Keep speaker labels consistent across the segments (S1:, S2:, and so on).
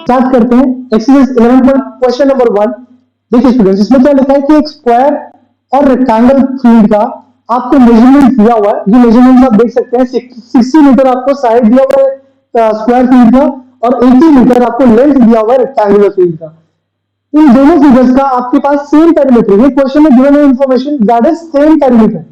S1: Start करते हैं exercise 11 question number 1। देखिए स्टूडेंट्स, इसमें क्या लिखा है कि एक स्क्वायर और रेक्टेंगल फील्ड का आपको मेजरमेंट दिया हुआ है। ये मेजरमेंट आप देख सकते हैं, 60 मीटर आपको साइड दिया हुआ है स्क्वायर फील्ड का, और 80 मीटर आपको लेंथ दिया हुआ है रेक्टेंगुलर फील्ड का। इन दोनों फिगर्स का आपके पास सेम पेरीमीटर, ये क्वेश्चन में गिवन है information that is same perimeter.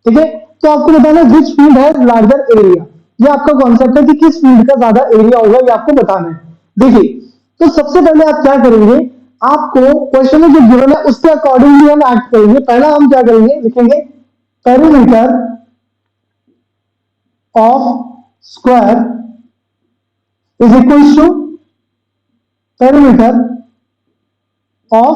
S1: ठीक है, तो आपको बताना है which field has larger area. ये आपका कॉन्सेप्ट है कि किस फील्ड का ज्यादा एरिया होगा, ये आपको बताना है। देखिए, तो सबसे पहले आप क्या करेंगे, आपको क्वेश्चन में जो गिवन है उसके अकॉर्डिंगली हम एक्ट करेंगे। पहला हम क्या करेंगे, लिखेंगे perimeter of square is equal to perimeter of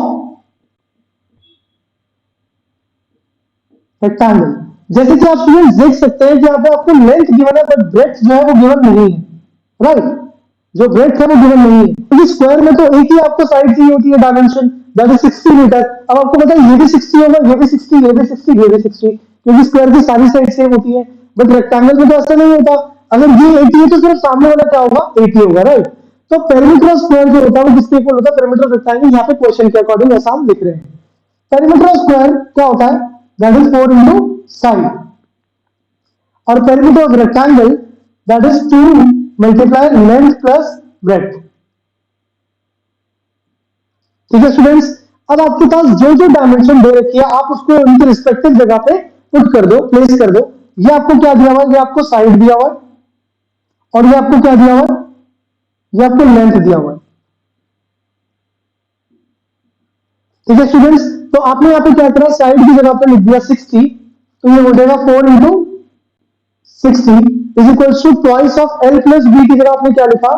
S1: rectangle. जैसे कि आप स्टूडेंट देख सकते हैं कि यहाँ पे आपको लेंथ गिवन है बट ब्रेड्थ जो है वो गिवन नहीं है। राइट, जो ब्रेड्थ है वो गिवन नहीं है, क्योंकि स्क्वायर में तो एक ही आपको साइड चाहिए होती है डायमेंशन, दैट इज 60 मीटर। अब आपको पता है ये भी 60 होगा, ये भी 60, ये भी 60, ये भी 60, क्योंकि स्क्वायर की सारी साइड सेम होती है। बट रेक्टेंगल में तो ऐसा नहीं होता। अगर ये 80 है तो सिर्फ सामने वाला क्या होगा, 80 होगा। राइट, तो पेरीमीटर ऑफ स्क्वायर जो होता है वो किसके इक्वल होता है, पेरीमीटर ऑफ रेक्टेंगल। यहाँ पे क्वेश्चन के अकॉर्डिंग ऐसा हम लिख रहे हैं। पेरीमीटर ऑफ स्क्वायर क्या होता है, दैट इज 4 इंटू साइड, और perimeter of rectangle that is 2 multiply length plus breadth. ठीक है स्टूडेंट्स, अब आपके पास जो जो डायमेंशन दे रखी है आप उसको उनके रिस्पेक्टिव जगह पे पुट कर दो, प्लेस कर दो। ये आपको क्या दिया हुआ है, ये आपको साइड दिया हुआ है, और ये आपको क्या दिया हुआ है, ये आपको लेंथ दिया हुआ है। ठीक है स्टूडेंट्स, तो आपने यहाँ पे क्या करा, साइड की जगह पे लिख दिया 60, तो ये हो जाएगा 4 into 60 is equal to twice of l plus b की जगह आपने क्या लिखा,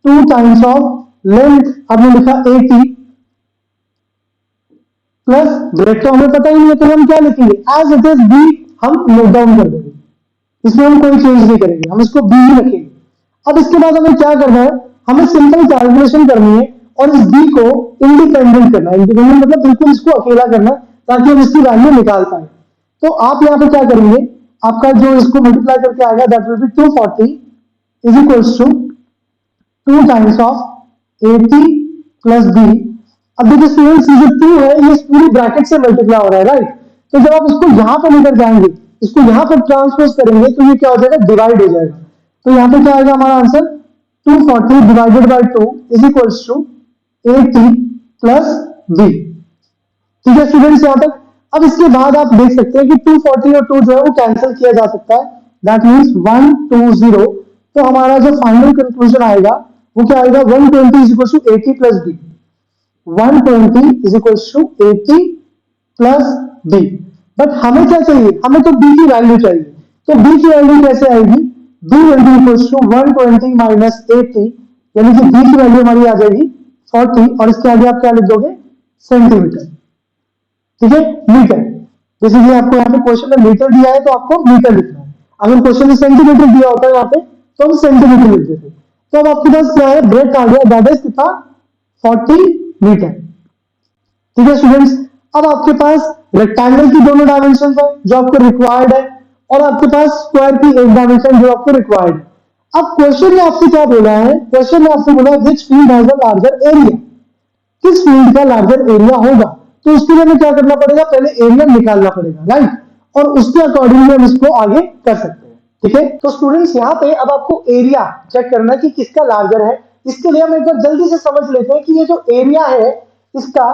S1: 2 टाइम्स ऑफ लेंथ आपने लिखा 80 प्लस ब्रेड। तो हमें पता ही नहीं है, तो हम क्या लिखेंगे, एज इट इज बी हम नोट डाउन कर देंगे, इसमें हम कोई चेंज नहीं करेंगे, हम इसको बी ही रखेंगे। अब इसके बाद हमें क्या करना है, हमें सिंपल कैलकुलेशन करनी है और इस बी को इंडिपेंडेंट करना है। इंडिपेंडेंट मतलब बिल्कुल इसको अकेला करना, ताकि हम इसकी वैल्यू निकाल पाए। तो आप यहाँ पे क्या करेंगे, आपका जो इसको मल्टीप्लाई करके आएगा that will be 240 is equals to 2 times of 80 plus b. अब देखिए स्टूडेंट्स, ये जो 2 है ये इस पूरी ब्रैकेट से मल्टीप्लाई हो रहा है। राइट, तो जब आप इसको यहां पे लेकर जाएंगे, इसको यहां पर ट्रांसपोज करेंगे, तो ये क्या हो जाएगा, डिवाइड हो जाएगा। तो यहां पे क्या आएगा हमारा answer, 240 divided by 2 is equals to 80 plus b. ठीक है स्टूडेंट्स यहाँ तक। अब इसके बाद आप देख सकते हैं कि 240 और 2 जो है वो कैंसिल किया जा सकता है, दैट मीन्स 120। तो हमारा जो फाइनल कंक्लूजन आएगा वो क्या आएगा, 120 is equal to 80 plus b. 120 is equal to 80 plus b. But हमें क्या चाहिए, हमें तो बी की वैल्यू चाहिए। तो बी की वैल्यू कैसे आएगी, b will be equal to 120 minus 80, यानी कि बी की वैल्यू हमारी आ जाएगी 40, और इसके आगे आप क्या लिख दोगे, सेंटीमीटर। ठीक है, मीटर। बेसिकली आपको यहाँ पे क्वेश्चन में मीटर दिया है तो आपको मीटर लिखना है। अगर क्वेश्चन में सेंटीमीटर दिया होता है यहाँ पे तो हम सेंटीमीटर लिख देते। तो अब आपके पास क्या है, ब्रेड आ गया, दैट इज कितना, 40 मीटर। ठीक है स्टूडेंट्स, अब आपके पास रेक्टेंगल की दोनों डायमेंशन है जो आपको रिक्वायर्ड है, और आपके पास स्क्वायर की एक डायमेंशन जो आपको रिक्वायर्ड है। अब क्वेश्चन ने आपसे क्या बोला है, क्वेश्चन ने आपसे बोला which field has a larger area, किस फील्ड का लार्जर एरिया होगा। तो उसके लिए हमें क्या करना पड़ेगा, पहले एरिया निकालना पड़ेगा। राइट, और उसके अकॉर्डिंगली हम इसको आगे कर सकते हैं। ठीक है, तो स्टूडेंट्स यहाँ पे अब आपको एरिया चेक करना है कि किसका लार्जर है। इसके लिए हम एक बार जल्दी से समझ लेते हैं कि ये जो एरिया है इसका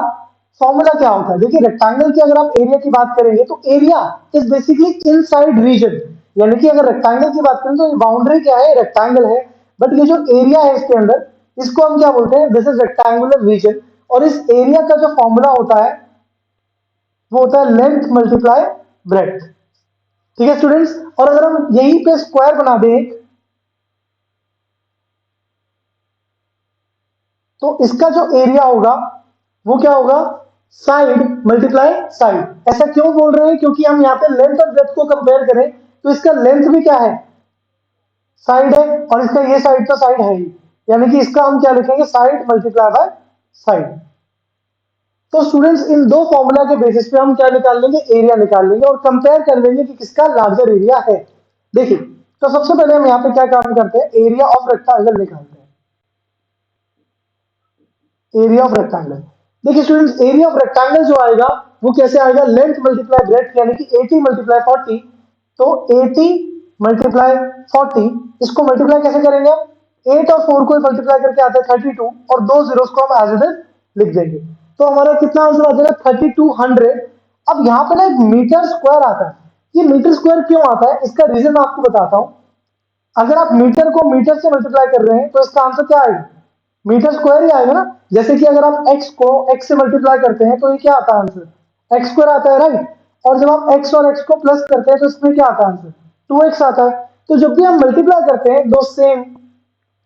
S1: फॉर्मूला क्या होता है। देखिए रेक्टेंगल की अगर आप एरिया की बात करेंगे तो area is basically inside region, यानी कि अगर रेक्टेंगल की बात करें तो बाउंड्री क्या है, रेक्टेंगल है, बट ये जो एरिया है इसके अंदर, इसको हम क्या बोलते हैं, दिस इज रेक्टेंगुलर रीजन। और इस एरिया का जो फॉर्मूला होता है वो होता है लेंथ मल्टीप्लाई ब्रेड्थ। ठीक है स्टूडेंट्स, और अगर हम यहीं पे स्क्वायर बना दें तो इसका जो एरिया होगा वो क्या होगा, साइड मल्टीप्लाई साइड। ऐसा क्यों बोल रहे हैं, क्योंकि हम यहाँ पे लेंथ और ब्रेड्थ को कंपेयर करें तो इसका लेंथ भी क्या है, साइड है, और इसका ये साइड तो साइड है ही, यानी कि इसका हम क्या लिखेंगे, साइड मल्टीप्लाई बाय साइड। तो स्टूडेंट्स इन दो फॉर्मूला के बेसिस पे हम क्या निकाल लेंगे, एरिया निकाल लेंगे और कंपेयर कर लेंगे कि किसका लार्जर एरिया है। देखिए, तो सबसे पहले हम यहाँ पे क्या काम करते हैं, एरिया ऑफ रेक्टेंगल निकालते हैं। Area of rectangle. देखिए स्टूडेंट्स, एरिया ऑफ रेक्टेंगल जो आएगा वो कैसे आएगा, लेंथ मल्टीप्लाई ब्रेथ, यानी कि 80 मल्टीप्लाई 40। तो 80 मल्टीप्लाई 40, इसको मल्टीप्लाई कैसे करेंगे हम, 8 और 4 को मल्टीप्लाई करके आता है 32, और दो जीरोस को हम एज इट इज लिख देंगे। तो हमारा कितना आंसर आ जाएगा, 3200। अब यहाँ पे ना एक मीटर स्क्वायर आता है। ये मीटर स्क्वायर क्यों आता है, इसका रीजन आपको बताता हूं। अगर आप मीटर को मीटर से मल्टीप्लाई कर रहे हैं तो इसका आंसर क्या आएगा, मीटर स्क्वायर ही आएगा ना। जैसे कि अगर आप x को x से मल्टीप्लाई करते हैं तो ये क्या आता है आंसर, x स्क्वायर आता है, राइट। और जब आप x और x को प्लस करते हैं तो इसमें क्या आता है आंसर, 2x आता है। तो जब भी हम मल्टीप्लाई करते हैं दो सेम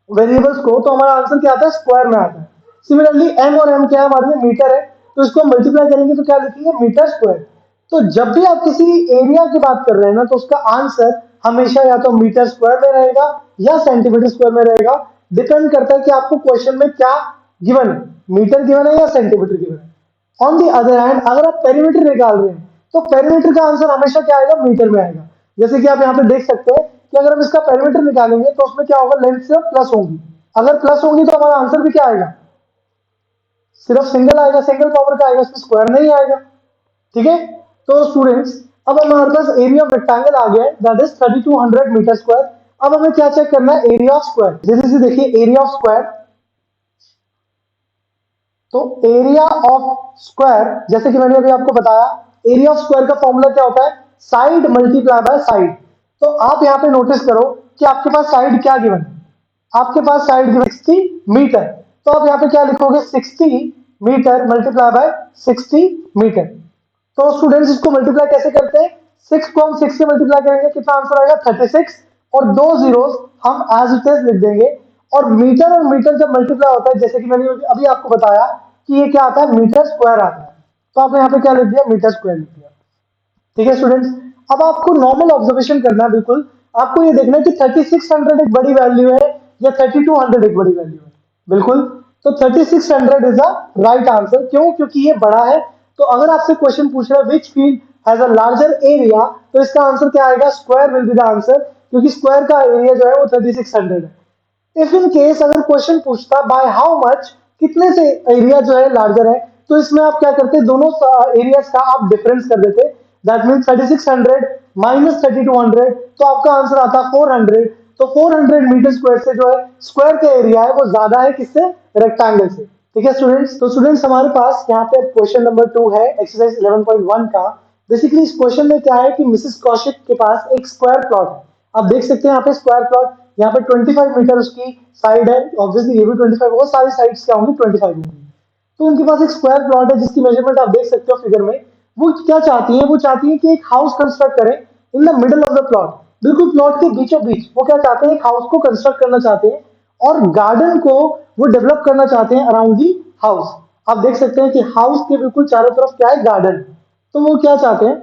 S1: वेरिएबल्स को तो हमारा आंसर क्या आता है, स्क्वायर में आता है। सिमिलरली m और m क्या है, हमारे लिए मीटर है, तो इसको हम मल्टीप्लाई करेंगे तो क्या लिखेंगे, मीटर स्क्वायर। तो जब भी आप किसी एरिया की बात कर रहे हैं ना तो उसका आंसर हमेशा या तो मीटर स्क्वायर में रहेगा या सेंटीमीटर स्क्वायर में रहेगा। डिपेंड करता है कि आपको क्वेश्चन में क्या गिवन है, मीटर गिवन है या सेंटीमीटर गिवन है। ऑन दी अदर हैंड अगर आप पेरीमीटर निकाल रहे हैं तो पेरीमीटर का आंसर हमेशा क्या आएगा, मीटर में आएगा। जैसे कि आप यहाँ पे देख सकते हैं कि अगर हम इसका पेरीमीटर निकालेंगे तो उसमें क्या होगा, लेंथ से प्लस होगी। अगर प्लस होगी तो हमारा आंसर भी क्या आएगा, सिर्फ सिंगल आएगा, सिंगल पावर का आएगा, इसमें स्क्वायर नहीं आएगा। ठीक है। तो स्टूडेंट्स अब हमारे पास एरिया ऑफ रेक्टेंगल आ गया है, दैट इज 3200 मीटर स्क्वायर। अब हमें क्या चेक करना है, एरिया ऑफ स्क्वायर। जैसे से देखिए एरिया ऑफ स्क्वायर, तो एरिया ऑफ स्क्वायर जैसे कि मैंने अभी आपको बताया, एरिया ऑफ स्क्वायर का फॉर्मूला क्या होता है, साइड मल्टीप्लाई बाय साइड। तो आप यहाँ पे नोटिस करो कि आपके पास साइड क्या गिवन है, आपके पास साइड गिवन 60 मीटर। तो आप यहाँ पे क्या लिखोगे, 60 मीटर मल्टीप्लाई बाय 60 मीटर। तो स्टूडेंट्स इसको मल्टीप्लाई कैसे करते हैं, 6 को हम 6 से मल्टीप्लाई करेंगे, कितना आंसर आएगा 36, और दो जीरोस हम एज इट इज लिख देंगे। और मीटर जब मल्टीप्लाई होता है, जैसे कि मैंने अभी आपको बताया कि ये क्या आता है, मीटर स्क्वायर आता है। तो आपने यहाँ पे क्या लिख दिया, मीटर स्क्वायर लिख दिया। ठीक है स्टूडेंट्स, अब आपको नॉर्मल ऑब्जर्वेशन करना है। बिल्कुल आपको ये देखना है कि 3600 एक बड़ी वैल्यू है या 3200 एक बड़ी वैल्यू है। बिल्कुल, तो 3600 इज अ राइट आंसर। क्यों, क्योंकि ये बड़ा है। तो अगर आपसे क्वेश्चन पूछ रहा है which field has a larger area, तो इसका आंसर क्या आएगा, square will be the answer, क्योंकि स्क्वायर का एरिया जो है वो 3600 है। इफ इन केस अगर क्वेश्चन पूछता बाय हाउ मच, कितने से एरिया जो है लार्जर है, तो इसमें आप क्या करते, दोनों एरियाज का आप डिफरेंस कर देते। दैट मीन 3600 माइनस 3200, तो आपका आंसर आता 400। तो 400 मीटर स्क्वायर से जो है स्क्वायर का एरिया है वो ज्यादा है किससे, रेक्टेंगल से। ठीक है स्टूडेंट्स, तो स्टूडेंट्स हमारे पास यहाँ पे क्वेश्चन नंबर 2 है एक्सरसाइज 11.1 का। बेसिकली इस क्वेश्चन में क्या है कि मिसेस कौशिक के पास एक स्क्वायर प्लॉट है। आप देख सकते हैं यहाँ पे स्क्वायर प्लॉट, यहाँ पे 25 मीटर उसकी साइड है, ऑब्वियसली ये भी 25, वो सारी साइड्स क्या होंगी 25 होंगी। तो उनके पास एक स्क्वायर प्लॉट है जिसकी मेजरमेंट आप देख सकते हो फिगर में। वो क्या चाहती है, वो चाहती है कि एक हाउस कंस्ट्रक्ट करें in the middle of the plot, बिल्कुल प्लॉट के बीचों बीच। वो क्या चाहते हैं, एक हाउस को कंस्ट्रक्ट करना चाहते हैं और गार्डन को वो डेवलप करना चाहते हैं अराउंड दी हाउस। आप देख सकते हैं कि हाउस के बिल्कुल चारों तरफ क्या है, गार्डन। तो वो क्या चाहते हैं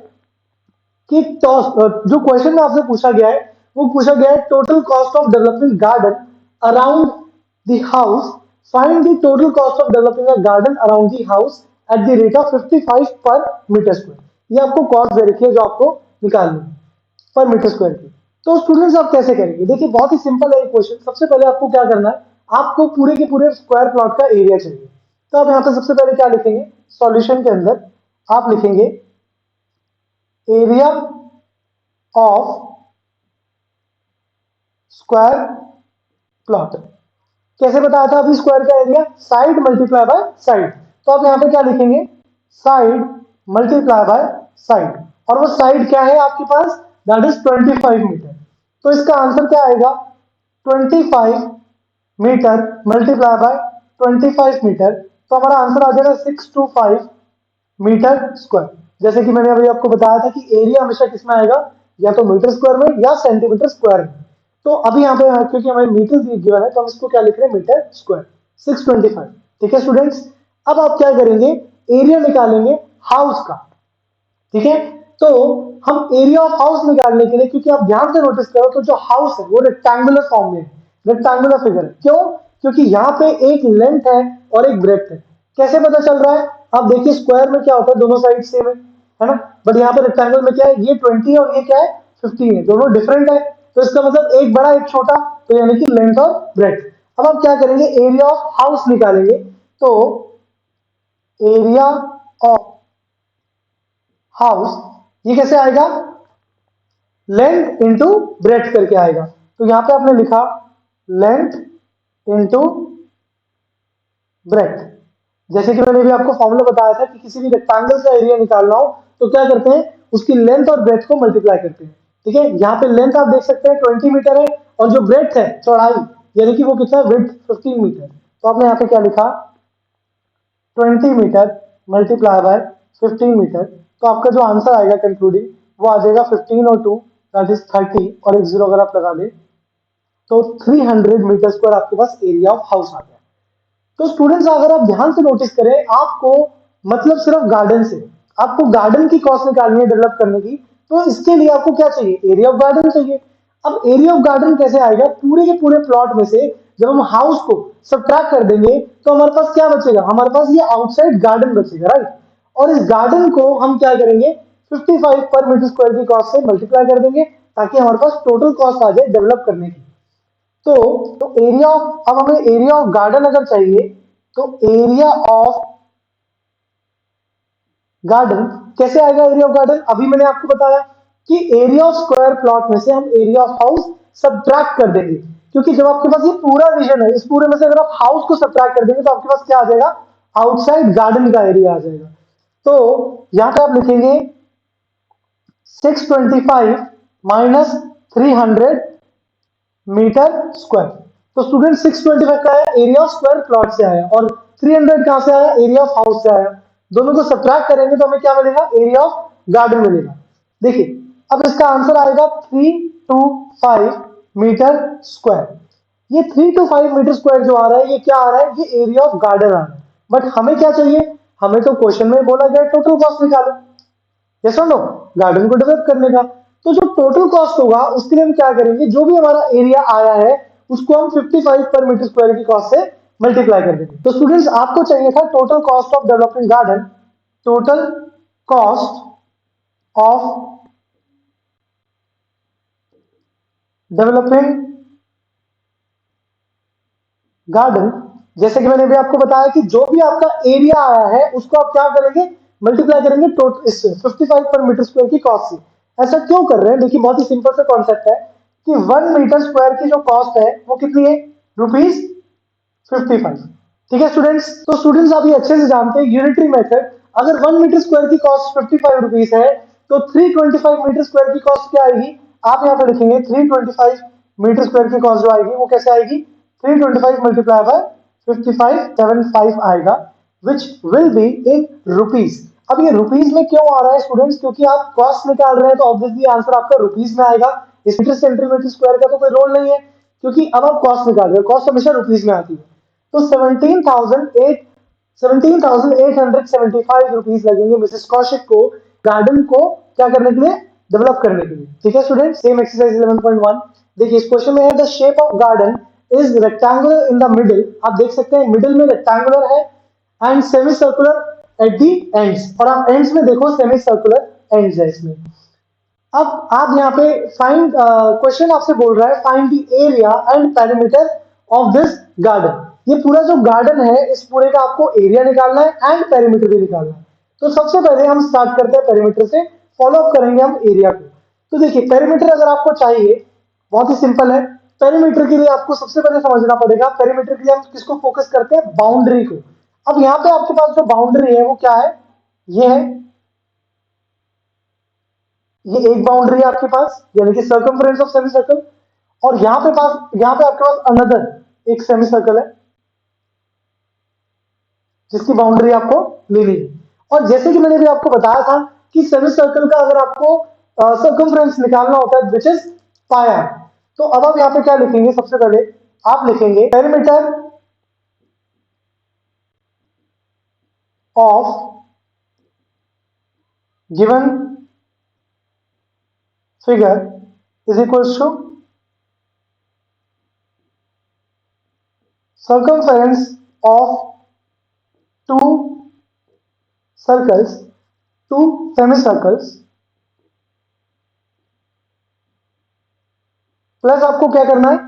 S1: कि जो क्वेश्चन में आपसे पूछा गया है वो पूछा गया है total cost of developing garden around the house, find the total cost of developing a garden around the house at the rate of 55 पर मीटर स्क्वायर। ये आपको कॉस्ट दे रखी है जो आपको निकालनी है पर मीटर स्क्वायर की। तो स्टूडेंट्स आप कैसे करेंगे, देखिए बहुत ही सिंपल है ये क्वेश्चन। सबसे पहले आपको क्या करना है, आपको पूरे के पूरे स्क्वायर प्लॉट का एरिया चाहिए। तो आप यहाँ पे सबसे पहले क्या लिखेंगे, सॉल्यूशन के अंदर आप लिखेंगे एरिया ऑफ स्क्वायर प्लॉट। कैसे बताया था अभी स्क्वायर का area, side multiply by side. तो आप यहां पे क्या लिखेंगे, साइड मल्टीप्लाई बाय साइड, और वो साइड क्या है आपके पास, दैट इज 25 मीटर। तो इसका आंसर क्या आएगा, 25 मीटर मल्टीप्लाई बाय 25 मीटर। तो हमारा आंसर आ जाएगा 625 मीटर स्क्वायर। जैसे कि मैंने अभी आपको बताया था कि एरिया हमेशा किसमें आएगा, या तो मीटर स्क्वायर में या सेंटीमीटर स्क्वायर में। तो अभी यहाँ पे क्योंकि हमें मीटर गिवन है तो हम इसको क्या लिख रहे हैं, मीटर स्क्वायर 625। ठीक है स्टूडेंट्स, अब आप क्या करेंगे, एरिया निकालेंगे हाउस का। ठीक है, तो हम एरिया ऑफ हाउस निकालने के लिए, क्योंकि आप ध्यान से नोटिस करो तो जो हाउस है वो रेक्टेंगुलर फॉर्म में है, रेक्टेंगुलर फिगर है। क्यों, क्योंकि यहाँ पे एक लेंथ है और एक ब्रेथ है। कैसे पता चल रहा है, आप देखिए स्क्वायर में क्या होता है, दोनों साइड सेम है ना, बट यहाँ पे रेक्टेंगल में क्या है, ये 20 है और ये क्या है 15 है, दोनों डिफरेंट है। तो इसका मतलब एक बड़ा एक छोटा, तो यानी कि लेंथ और ब्रेथ। अब आप क्या करेंगे, एरिया ऑफ हाउस निकालेंगे। तो एरिया ऑफ हाउस ये कैसे आएगा, लेंथ इंटू ब्रेथ करके आएगा। तो यहां पे आपने लिखा लेंथ इंटू ब्रेथ। जैसे कि मैंने भी आपको फॉर्मूला बताया था कि किसी भी रेक्टेंगल का एरिया निकालना हो तो क्या करते हैं, उसकी लेंथ और ब्रेथ को मल्टीप्लाई करते हैं। ठीक है, यहाँ पे लेंथ आप देख सकते हैं 20 मीटर है और जो ब्रेथ है चौड़ाई यानी कि वो कितना है, विड्थ 15 मीटर। तो आपने यहाँ पे क्या लिखा 20 मीटर मल्टीप्लाई बाय 15 मीटर। तो आपका जो आंसर आएगा कंक्लूडिंग वो आ जाएगा 15 और 2 दैट इज 30 और एक जीरो अगर आप लगा दें तो 300 मीटर स्क्वायर आपके पास एरिया ऑफ हाउस आ गया। तो स्टूडेंट्स अगर आप ध्यान से नोटिस करें, आपको मतलब सिर्फ गार्डन से आपको गार्डन की कॉस्ट निकालनी है डेवलप करने की, तो इसके लिए आपको क्या चाहिए, एरिया ऑफ गार्डन चाहिए। अब एरिया ऑफ गार्डन कैसे आएगा, पूरे के पूरे प्लॉट में से जब हम हाउस को सब्ट्रैक्ट कर देंगे तो हमारे पास क्या बचेगा, हमारे पास ये आउटसाइड गार्डन बचेगा, राइट। और इस गार्डन को हम क्या करेंगे 55 पर मीटर स्क्वायर की कॉस्ट से मल्टीप्लाई कर देंगे ताकि हमारे पास टोटल कॉस्ट आ जाए डेवलप करने की। तो एरिया ऑफ, अब हमें एरिया ऑफ गार्डन अगर चाहिए तो एरिया ऑफ गार्डन कैसे आएगा, एरिया ऑफ गार्डन अभी मैंने आपको बताया कि एरिया ऑफ स्क्वायर प्लॉट में से हम एरिया ऑफ हाउस सब्ट्रैक्ट कर देंगे, क्योंकि जब आपके पास ये पूरा रीजन है, इस पूरे में से अगर आप हाउस को सब्ट्रैक्ट कर देंगे तो आपके पास क्या आ जाएगा, आउटसाइड गार्डन का एरिया आ जाएगा। तो यहां पे आप लिखेंगे 625 माइनस 300 मीटर स्क्वायर। तो स्टूडेंट 625 का आया एरिया ऑफ स्क्वायर प्लॉट से आया और 300 कहां से आया, एरिया ऑफ हाउस से आया। दोनों को सब्ट्रैक्ट करेंगे तो हमें क्या मिलेगा, एरिया ऑफ गार्डन मिलेगा। देखिए अब इसका आंसर आएगा 325 मीटर स्क्वायर। ये 325 मीटर स्क्वायर जो आ रहा है ये क्या आ रहा है, ये एरिया ऑफ गार्डन आ रहा है। बट हमें क्या चाहिए, हमें तो क्वेश्चन में बोला गया टोटल कॉस्ट निकालो, यस और नो, गार्डन को डेवलप करने का। तो जो टोटल कॉस्ट होगा उसके लिए हम क्या करेंगे, जो भी हमारा एरिया आया है उसको हम 55 पर मीटर स्क्वायर की कॉस्ट से मल्टीप्लाई कर देंगे। तो स्टूडेंट्स आपको चाहिए था total cost of developing garden, total cost of developing garden. जैसे कि मैंने भी आपको बताया कि जो भी आपका एरिया आया है उसको आप क्या करेंगे, मल्टीप्लाई करेंगे टोटल इस 55 पर मीटर स्क्वायर की कॉस्ट से। ऐसा क्यों कर रहे हैं, देखिए बहुत ही सिंपल सा कॉन्सेप्ट है कि 1 मीटर स्क्वायर की जो कॉस्ट है वो कितनी है, ₹55। ठीक है स्टूडेंट्स, तो स्टूडेंट्स आप ये अच्छे से जानते हैं यूनिटरी मेथड, अगर 1 मीटर स्क्वायर की कॉस्ट ₹55 है तो 325 मीटर स्क्वायर की कॉस्ट क्या आएगी, आप यहाँ पे लिखेंगे 325 मीटर स्क्वायर की कॉस्ट जो आएगी वो कैसे आएगी, 325 मल्टीप्लाई बाय 5575 आएगा which will be in rupees. अब ये रुपीज में क्यों आ रहा है स्टूडेंट्स, क्योंकि आप कॉस्ट निकाल रहे हैं तो ऑब्वियसली आंसर आपका रुपीज में आएगा, इस मीटर सेंटीमीटर स्क्वायर का तो कोई रोल नहीं है क्योंकि अब आप कॉस्ट निकाल रहे हो, कॉस्ट हमेशा रुपीज में आती है। तो 17,875 रुपीज लगेंगे मिसेस कौशिक को गार्डन को क्या करने के लिए, डेवलप करने के लिए। ठीक है स्टूडेंट, सेम एक्सरसाइज 11.1 देखिए, इस क्वेश्चन में है the shape of garden is rectangular in the middle, आप देख सकते हैं मिडिल में रेक्टेंगुलर है and semi circular at the ends, और आप एंड्स में देखो सेमी सर्कुलर एंड्स है इसमें। अब आप यहाँ पे फाइंड, क्वेश्चन आपसे बोल रहा है find the area and perimeter of this garden. ये पूरा जो गार्डन है इस पूरे का आपको एरिया निकालना है एंड पेरीमीटर भी निकालना है। तो सबसे पहले हम स्टार्ट करते हैं पेरीमीटर से, फॉलो अप करेंगे हम एरिया को। तो देखिए पेरीमीटर अगर आपको चाहिए बहुत ही सिंपल है, पेरीमीटर के लिए आपको सबसे पहले समझना पड़ेगा, पेरीमीटर के लिए हम किसको फोकस करते हैं, बाउंड्री को। अब यहाँ पे आपके पास जो बाउंड्री है वो क्या है, ये है, ये एक बाउंड्री है आपके पास यानी कि सर्कमफ्रेंस ऑफ सेमी सर्कल, और यहाँ पे आपके पास अनदर एक सेमी सर्कल है जिसकी बाउंड्री आपको लेनी है। और जैसे कि मैंने भी आपको बताया था कि सेमी सर्कल का अगर आपको सर्कमफ्रेंस निकालना होता है विच इज पाया, तो अब आप यहाँ पे क्या लिखेंगे, सबसे पहले आप लिखेंगे perimeter of given figure is equals to circumference of two circles, two semicircles, plus आपको क्या करना है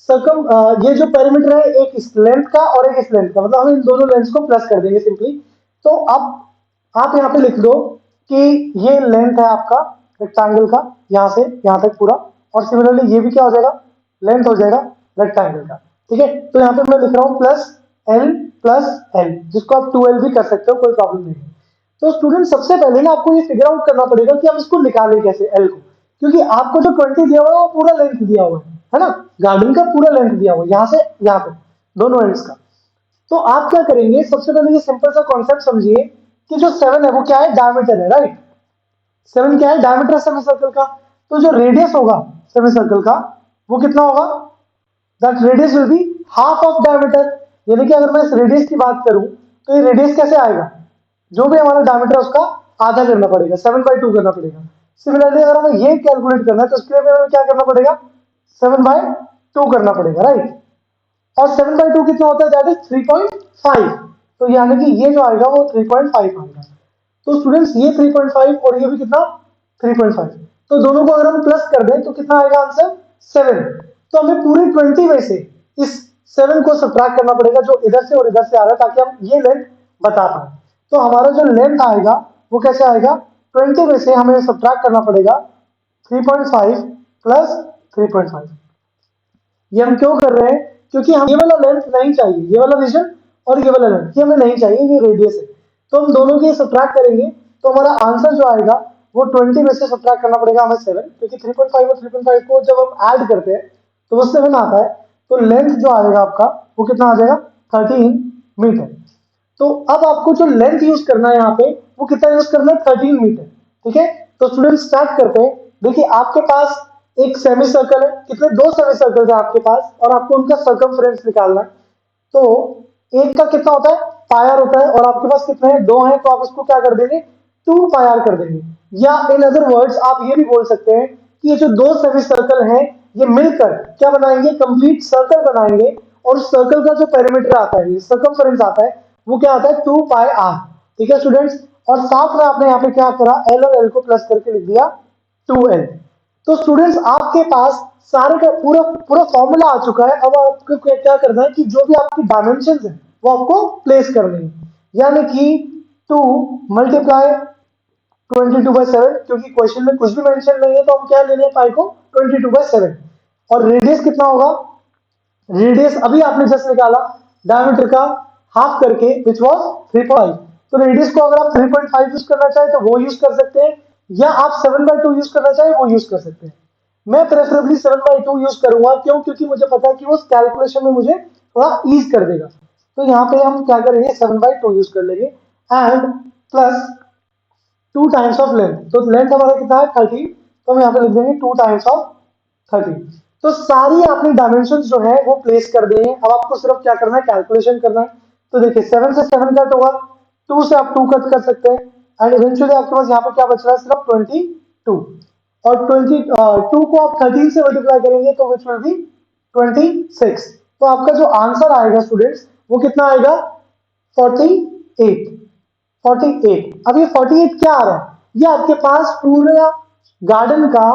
S1: ये जो पेरीमीटर है एक इस लेंथ का और एक इस लेंथ का, मतलब हम इन दोनों लेंथ को प्लस कर देंगे सिंपली। तो अब आप यहाँ पे लिख दो कि ये लेंथ है आपका रेक्टेंगल का, यहाँ से यहाँ तक पूरा, और सिमिलरली ये भी क्या हो जाएगा, लेंथ हो जाएगा रेक्टेंगल का। ठीक है, तो यहाँ पे मैं लिख रहा हूँ प्लस एल, जिसको आप 2l भी कर सकते हो, कोई प्रॉब्लम नहीं है। तो स्टूडेंट सबसे पहले ना आपको ये फिगर आउट करना पड़ेगा कि हम इसको निकालें कैसे एल को, क्योंकि आपको जो 20 दिया हुआ है वो पूरा लेंथ दिया हुआ है ना, गार्डन का पूरा लेंथ दिया हुआ है यहाँ से यहाँ तक दोनों एंड्स का। तो आप क्या करेंगे, सबसे पहले ये सिंपल सा कॉन्सेप्ट समझिए कि जो 7 है वो क्या है, डायमीटर है, राइट। 7 क्या है, डायमीटर सेमी सर्कल का। तो जो रेडियस होगा सेमी सर्कल का वो कितना होगा, that radius will be half of diameter. यानी कि अगर मैं इस रेडियस की बात करूं तो ये रेडियस कैसे आएगा, जो भी हमारा डायमीटर है उसका आधा करना पड़ेगा, 7/2 करना पड़ेगा। सिमिलरली अगर हमें ये कैलकुलेट करना है तो उसके लिए हमें क्या करना पड़ेगा, 7/2 करना पड़ेगा, राइट। और 7/2 कितना होता है, दैट इज 3.5। तो यानी कि ये जो आएगा वो 3.5 आएगा। तो स्टूडेंट्स ये 3.5 और ये भी कितना, 3.5। तो दोनों को अगर हम प्लस कर दें तो कितना आएगा आंसर, 7। तो हमें पूरी 20 में से इस 7 को सब्ट्रैक्ट करना पड़ेगा जो इधर से और इधर से आ रहा है, ताकि हम ये लेंथ बता पाए। तो हमारा जो लेंथ आएगा वो कैसे आएगा, 20 में से हमें सब्ट्रैक्ट करना पड़ेगा 3.5 प्लस 3.5। ये हम क्यों कर रहे हैं, क्योंकि हम ये वाला लेंथ नहीं चाहिए, ये वाला रीजन और ये वाला लेंथ, ये हमें नहीं चाहिए, ये रेडियस है। तो हम दोनों के सब्ट्रैक्ट करेंगे तो हमारा आंसर जो आएगा वो 20 में से सब्ट्रैक्ट करना पड़ेगा हमें 7, क्योंकि 3.5 और 3.5 को जब हम ऐड करते हैं तो वो 7 आता है। तो लेंथ जो आएगा आपका वो कितना आ जाएगा, 13 मीटर। तो अब आपको जो लेंथ यूज करना है यहाँ पे वो कितना यूज करना है, 13 मीटर। ठीक है, तो स्टूडेंट स्टार्ट करते हैं। देखिए आपके पास एक सेमी सर्कल है, कितने, दो सेमी सर्कल है आपके पास, और आपको उनका सर्कमफ्रेंस निकालना है। तो एक का कितना होता है, पायर होता है, और आपके पास कितने हैं, दो हैं, तो आप इसको क्या कर देंगे, 2 पायर कर देंगे। या इन अदर वर्ड्स आप ये भी बोल सकते हैं कि ये जो दो सेमी सर्कल हैं ये मिलकर क्या बनाएंगे, कंप्लीट सर्कल बनाएंगे। और सर्कल का जो पेरीमीटर आता है, सर्कमफ्रेंस आता है, वो क्या आता है, 2πr। ठीक है स्टूडेंट्स, और साथ में आपने यहाँ पे क्या करा, एल और एल को प्लस करके लिख दिया 2l। तो स्टूडेंट्स आपके पास सारे का पूरा पूरा फॉर्मूला आ चुका है। अब आपको क्या करना है कि जो भी आपकी डायमेंशन है वो आपको प्लेस करने हैं। यानी कि 2 मल्टीप्लाई 22/7, क्योंकि क्वेश्चन में कुछ भी मेंशन नहीं है तो हम क्या ले लें, पाई को 22/7। और रेडियस कितना होगा, रेडियस अभी आपने जस्ट निकाला डायमीटर का हाफ करके, विच वाज 3.5। तो रेडियस को अगर आप 3.5 यूज करना चाहे तो वो यूज कर सकते हैं, या आप 7/2 यूज करना चाहे वो यूज कर सकते हैं। मैं प्रेफरेबली 7/2 यूज करूंगा, क्यों, क्योंकि मुझे पता है कि वो कैलकुलेशन में मुझे थोड़ा ईज कर देगा। तो यहाँ पे हम क्या करेंगे, 7/2 यूज कर लेंगे, and plus 2 times of length. तो लेंथ हमारा कितना है, 30, तो हम यहाँ पे लिख देंगे 2 टाइम्स ऑफ 30। तो सारी आपने डायमेंशन जो है वो प्लेस कर दिए हैं। अब आपको सिर्फ क्या करना है, कैलकुलेशन करना है। तो देखिए 7 से 7 कट होगा, 2 से आप 2 कट कर सकते हैं, एंड इवेंचुअली आपके पास यहाँ पे क्या बच रहा है, सिर्फ 22। और 22 को आप 13 से मल्टीप्लाई करेंगे तो विच विल बी 26। तो आपका जो आंसर आएगा स्टूडेंट्स वो कितना आएगा, 48। 48। अब ये 48 क्या आ रहा है, ये आपके पास पूरा गार्डन का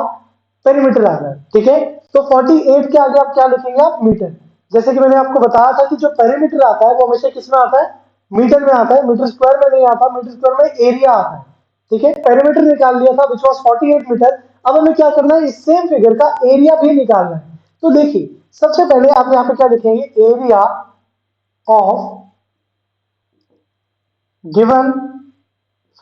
S1: पेरीमीटर आ रहा है। ठीक है, तो 48 के आगे आप क्या लिखेंगे, आप मीटर। जैसे कि मैंने आपको बताया था कि जो पेरीमीटर आता है वो हमेशा किस में आता है, मीटर में आता है, मीटर स्क्वायर में नहीं आता, मीटर स्क्वायर में एरिया आता है। ठीक है, पेरीमीटर निकाल लिया था विच वाज 48 मीटर। अब हमें क्या करना है, इस सेम फिगर का एरिया भी निकालना है। तो देखिए सबसे पहले आप यहाँ पे क्या लिखेंगे, एरिया ऑफ गिवन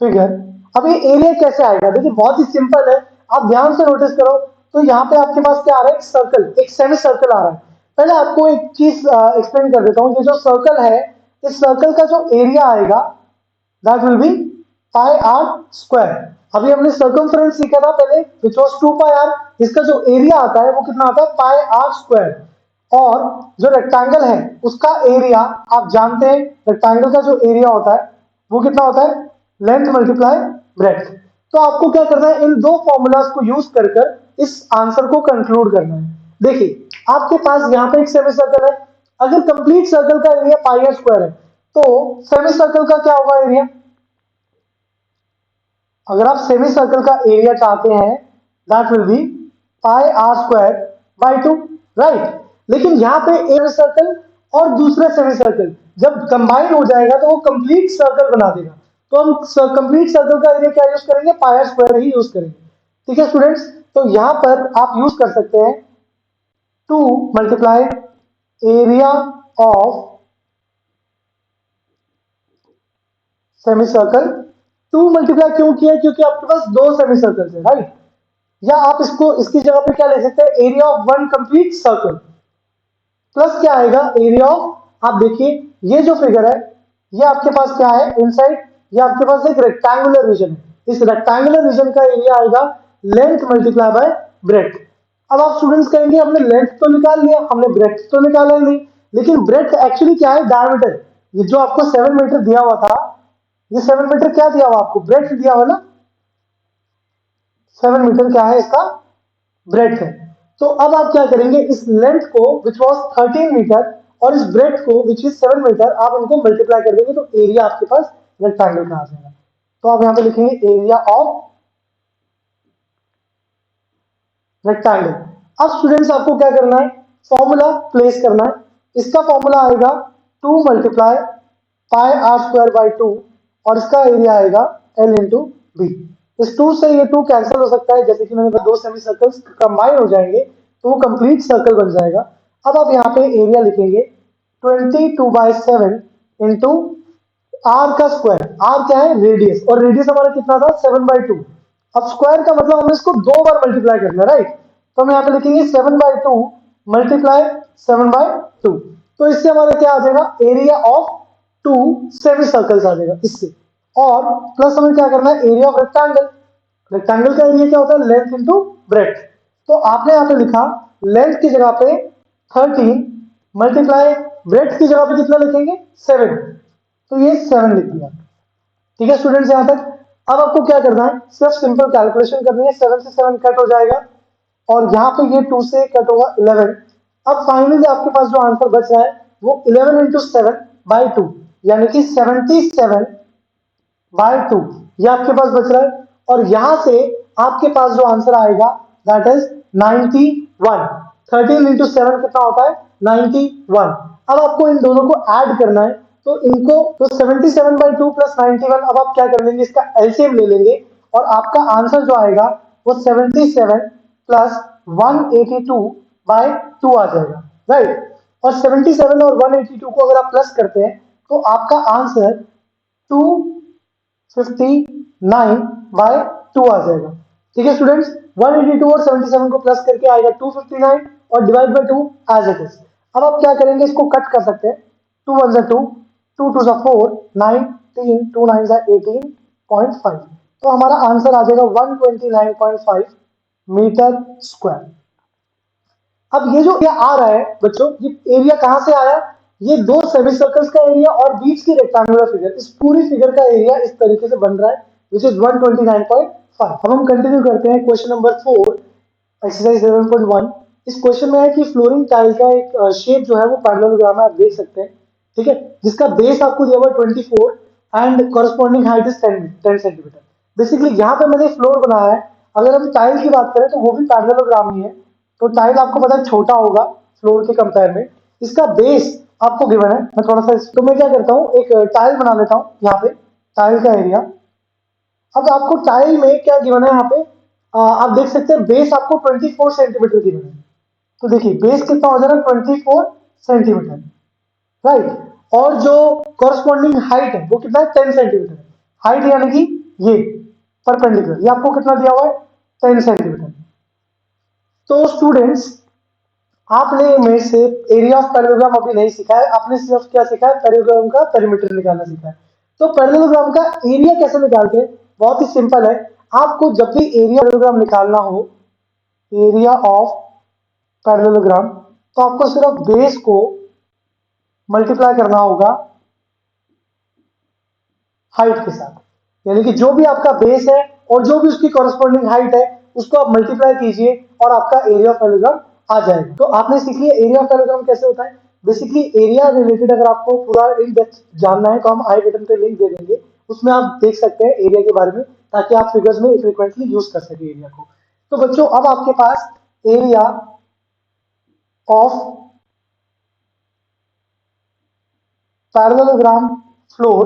S1: फिगर। अब ये एरिया कैसे आएगा, देखिए बहुत ही सिंपल है, आप ध्यान से नोटिस करो। तो यहाँ पे आपके पास क्या आ रहा है, एक सर्कल, एक सेमी सर्कल आ रहा है। पहले आपको एक चीज एक्सप्लेन कर देता हूँ, ये जो सर्कल है, इस सर्कल का जो एरिया आएगा that will be pi r square. अभी हमने सर्कमफ्रेंस सीखा था पहले विच वाज 2πr, इसका जो एरिया आता है वो कितना आता है, पाई आर स्क्वायर। और जो रेक्टेंगल है उसका एरिया आप जानते हैं, रेक्टेंगल का जो एरिया होता है वो कितना होता है, लेंथ मल्टीप्लाई ब्रेड्थ। तो आपको क्या करना है, इन दो फॉर्मूलाज को यूज कर कर इस आंसर को कंक्लूड करना है। देखिए आपके पास यहाँ पे एक सेमी सर्कल है, अगर कंप्लीट सर्कल का एरिया पाई आर स्क्वायर है तो सेमी सर्कल का क्या होगा एरिया, अगर आप सेमी सर्कल का एरिया चाहते हैं that will be pi r square by 2, right. लेकिन यहाँ पे एक सर्कल और दूसरा सेमी सर्कल जब कंबाइन हो जाएगा तो वो कंप्लीट सर्कल बना देगा। तो हम कंप्लीट सर्कल का एरिया क्या यूज करेंगे, पाई आर स्क्वायर ही यूज करेंगे। ठीक है स्टूडेंट्स, तो यहाँ पर आप यूज कर सकते हैं 2 multiply area of semi circle. 2 multiply क्यों किया, क्योंकि आपके पास दो सेमी सर्कल है, राइट। या आप इसको इसकी जगह पे क्या ले सकते हैं, area of one complete circle plus क्या आएगा, एरिया ऑफ, आप देखिए ये जो फिगर है ये आपके पास क्या है इनसाइड, ये आपके पास एक रेक्टेंगुलर रीजन है। इस रेक्टेंगुलर रीजन का एरिया आएगा लेंथ मल्टीप्लाई बाय ब्रेथ। अब आप स्टूडेंट्स कहेंगे हमने लेंथ तो निकाल लिया, हमने ब्रेथ तो निकाला ही नहीं, लेकिन ब्रेथ एक्चुअली क्या है, डायमीटर। ये जो आपको 7 मीटर दिया हुआ था, ये 7 मीटर क्या दिया हुआ आपको, ब्रेथ दिया हुआ ना, 7 मीटर क्या है इसका ब्रेथ है। तो अब आप क्या करेंगे, इस लेंथ को विच वॉज 13 मीटर और इस ब्रेथ को विच इज 7 मीटर, आप इनको मल्टीप्लाई कर देंगे तो एरिया आपके पास रेक्टेंगल का आ जाएगा। तो आप यहां पे लिखेंगे एरिया ऑफ रेक्टेंगल। अब स्टूडेंट्स आपको क्या करना है, फॉर्मूला प्लेस करना है। इसका फॉर्मूला आएगा 2 multiply pi r square by 2 और इसका एरिया आएगा एल इंटू बी। इस 2 से ये 2 कैंसिल हो सकता है, जैसे कि मैंने दो सेमी सर्कल्स कंबाइन हो जाएंगे तो वो कंप्लीट सर्कल बन जाएगा। अब आप यहाँ पे एरिया लिखेंगे 22/7 इंटू आर का स्क्वायर, आर क्या है रेडियस, और रेडियस हमारा कितना था 7/2। अब स्क्वायर का मतलब हमें इसको दो बार मल्टीप्लाई करना है, राइट। तो हम यहाँ पे लिखेंगे 7/2 मल्टीप्लाई 7/2। तो इससे हमारा क्या आ जाएगा, एरिया ऑफ 2 सेमी सर्कल्स आ जाएगा इससे। और प्लस हमें क्या करना है, एरिया ऑफ रेक्टेंगल। रेक्टेंगल का एरिया क्या होता है, लेंथ इंटू ब्रेथ। तो आपने यहाँ पे लिखा लेंथ की जगह पे 13 मल्टीप्लाई ब्रेथ की जगह पे कितना लिखेंगे 7, तो ये 7 लिख दिया। ठीक है स्टूडेंट्स यहां तक। अब आपको क्या करना है, सिर्फ सिंपल कैलकुलेशन करनी है, 7 से 7 कट हो जाएगा और यहाँ पे ये 2 से कट होगा 11। अब फाइनली आपके पास जो आंसर बच रहा है वो 11 इंटू 7/2 यानी कि 77/2 ये आपके पास बच रहा है। और यहां से आपके पास जो आंसर आएगा दैट इज 91। 13 इंटू 7 कितना होता है 91। अब आपको इन दोनों को ऐड करना है, तो इनको तो 77/2 प्लस 91, अब आप क्या कर लेंगे, इसका एलसीएम ले लेंगे और आपका आंसर जो आएगा वो 77 प्लस 182/2 आ जाएगा, राइट। और 77 और 182 को अगर आप प्लस करते हैं तो आपका आंसर 259/2 आ जाएगा। ठीक है स्टूडेंट्स, 182 और 77 को प्लस करके आएगा 259 और divide by 2 as it is. अब आप क्या करेंगे, इसको कट कर सकते हैं, 2 1 2, 2 2 4, 9 3, 2 9 18.5। तो हमारा आंसर आ जाएगा 129.5 मीटर स्क्वायर। अब ये जो एरिया आ रहा है बच्चों, ये एरिया कहां से आया, ये दो सेमी सर्कल्स का एरिया और बीच की रेक्टेंगुलर फिगर, इस पूरी फिगर का एरिया इस तरीके से बन रहा है विच इज 129.5। अब हम कंटिन्यू करते हैं क्वेश्चन नंबर 4 एक्सरसाइज 7.1। इस क्वेश्चन में है कि फ्लोरिंग टाइल का एक शेप जो है वो पैरेललोग्राम है, आप देख सकते हैं। ठीक है, जिसका बेस आपको दिया हुआ 24 and corresponding height is 10 centimetre. Basically यहाँ पे मैंने फ्लोर बनाया है। अगर हम टाइल की बात करें तो वो भी पैरेललोग्राम ही है, तो टाइल आपको पता है छोटा होगा फ्लोर के कंपेयर में। इसका बेस आपको गिवन है, मैं थोड़ा सा तो मैं क्या करता हूँ, एक टाइल बना लेता हूँ यहाँ पे, टाइल का एरिया। अब आपको टाइल में क्या गिवन है यहाँ पे, आप देख सकते हैं बेस आपको 24 सेंटीमीटर गिवन है। तो देखिए बेस कितना हो जाएगा 24 सेंटीमीटर, राइट। और जो कॉरेस्पॉन्डिंग हाइट है वो कितना है 10 सेंटीमीटर। हाइट यानी कि ये परपेंडिकुलर, ये आपको कितना दिया हुआ है 10 सेंटीमीटर। तो स्टूडेंट्स आपने में से एरिया ऑफ पैरेललोग्राम अभी नहीं सीखा है, आपने सिर्फ क्या सीखा है, पैरेललोग्राम का पेरीमीटर निकालना सीखा है। तो पैरेललोग्राम का एरिया कैसे निकालते हैं, बहुत ही सिंपल है। आपको जब भी एरिया पैरेललोग्राम निकालना हो, एरिया ऑफ पैरेललोग्राम, तो आपको सिर्फ बेस को मल्टीप्लाई करना होगा हाइट के साथ, यानी कि जो भी आपका बेस है और जो भी उसकी कॉरेस्पॉन्डिंग हाइट है उसको आप मल्टीप्लाई कीजिए और आपका एरिया ऑफ पैरेललोग्राम आ जाएगा। तो आपने सीख लिया एरिया ऑफ पैरेललोग्राम कैसे होता है। बेसिकली एरिया रिलेटेड अगर आपको पूरा इन डेप्थ जानना है तो हम आई बटन पे लिंक दे देंगे, उसमें आप देख सकते हैं एरिया के बारे में, ताकि आप फिगर्स में फ्रीक्वेंटली यूज कर सके एरिया को। तो बच्चों अब आपके पास area of parallelogram floor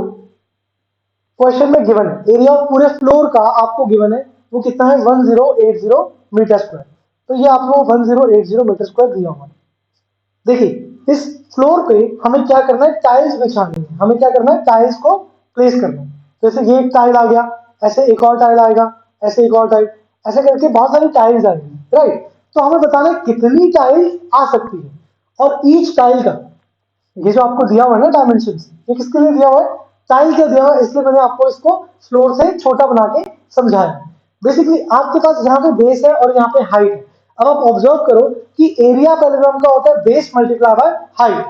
S1: question में गिवन है, एरिया ऑफ पूरे फ्लोर का आपको गिवन है, वो कितना है 1080 मीटर स्क्वायर। तो ये आपको 1080 मीटर स्क्वायर दिया हुआ है। देखिए इस फ्लोर पे हमें क्या करना है, टाइल्स बिछानी है, हमें क्या करना है, टाइल्स को प्लेस करना है। जैसे ये एक टाइल आ गया, ऐसे एक और टाइल आएगा, ऐसे एक और टाइल, ऐसे करके बहुत सारी टाइल्स आएंगी, राइट। तो हमें बताना है कितनी टाइल्स आ सकती है, और ईच टाइल का ये जो आपको दिया हुआ है ना डायमेंशन, ये किसके लिए दिया हुआ है, टाइल के दिया हुआ है, इसलिए मैंने आपको इसको फ्लोर से छोटा बना के समझाया। बेसिकली आपके पास यहाँ पे बेस है और यहाँ पे हाइट है। अब आप ऑब्जर्व करो कि एरिया पैरेललोग्राम का होता है बेस मल्टीप्लाई बाय हाइट।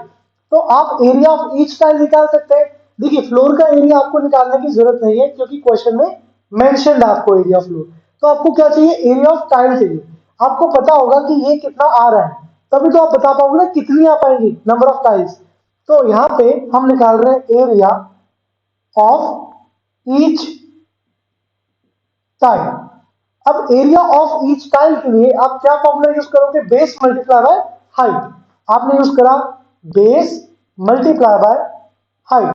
S1: तो आप एरिया ऑफ ईच टाइल निकाल सकते हैं। देखिए फ्लोर का एरिया आपको निकालने की जरूरत नहीं है, क्योंकि क्वेश्चन में मेंशन्ड आपको एरिया ऑफ फ्लोर। तो आपको क्या चाहिए, एरिया ऑफ टाइल चाहिए। आपको पता होगा कि ये कितना आ रहा है, तभी तो आप बता पाओगे ना कितनी आ पाएंगी, नंबर ऑफ टाइल्स। तो यहां पे हम निकाल रहे हैं एरिया ऑफ ईच टाइल। अब एरिया ऑफ ईच टाइल के लिए आप क्या फॉर्मूला यूज करोगे, बेस मल्टीप्लाई बाय हाइट। आपने यूज करा बेस मल्टीप्लाई बाय हाइट।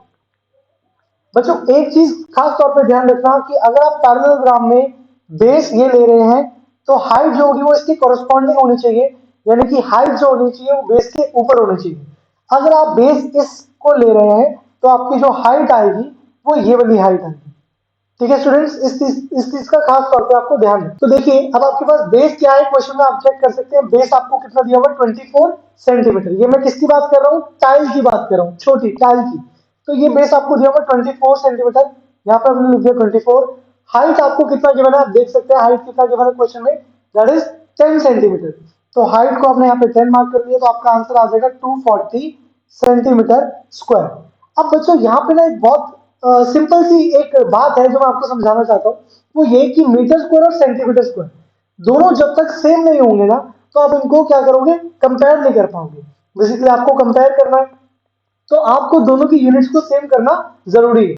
S1: बच्चों एक चीज खास तौर पे ध्यान रखना कि अगर आप पैरेललोग्राम में बेस ये ले रहे हैं, तो हाइट जो होगी वो इसकी कॉरेस्पॉन्डिंग होनी चाहिए, यानी कि हाइट जो होनी चाहिए वो बेस के ऊपर होनी चाहिए। अगर आप बेस इसको ले रहे हैं तो आपकी जो हाइट आएगी वो ये वाली हाइट आएगी। ठीक है स्टूडेंट्स, इस चीज का खास तौर पे आपको ध्यान है। तो देखिए अब आपके पास बेस क्या है, क्वेश्चन में आप चेक कर सकते हैं। बेस आपको कितना दिया हुआ है, 24 सेंटीमीटर। ये मैं किसकी बात कर रहा हूँ, टाइल की बात कर रहा हूँ, छोटी टाइल की। तो ये बेस आपको दिया हुआ है 24 सेंटीमीटर, यहाँ पर हमने लिख दिया 24। हाइट आपको कितना गिवन है, आप देख सकते हैं हाइट कितना गिवन है क्वेश्चन में, दैट इज 10 सेंटीमीटर। तो हाइट को आपने यहाँ पे 10 मार्क कर दिया, तो आपका आंसर आ जाएगा 240 सेंटीमीटर स्क्वायर। अब बच्चों यहाँ पे ना एक बहुत सिंपल सी एक बात है जो मैं आपको समझाना चाहता हूँ, वो ये कि मीटर स्क्वायर और सेंटीमीटर स्क्वायर दोनों जब तक सेम नहीं होंगे ना, तो आप इनको क्या करोगे, कंपेयर नहीं कर पाओगे। बेसिकली आपको कंपेयर करना है, तो आपको दोनों की यूनिट्स को सेम करना जरूरी है।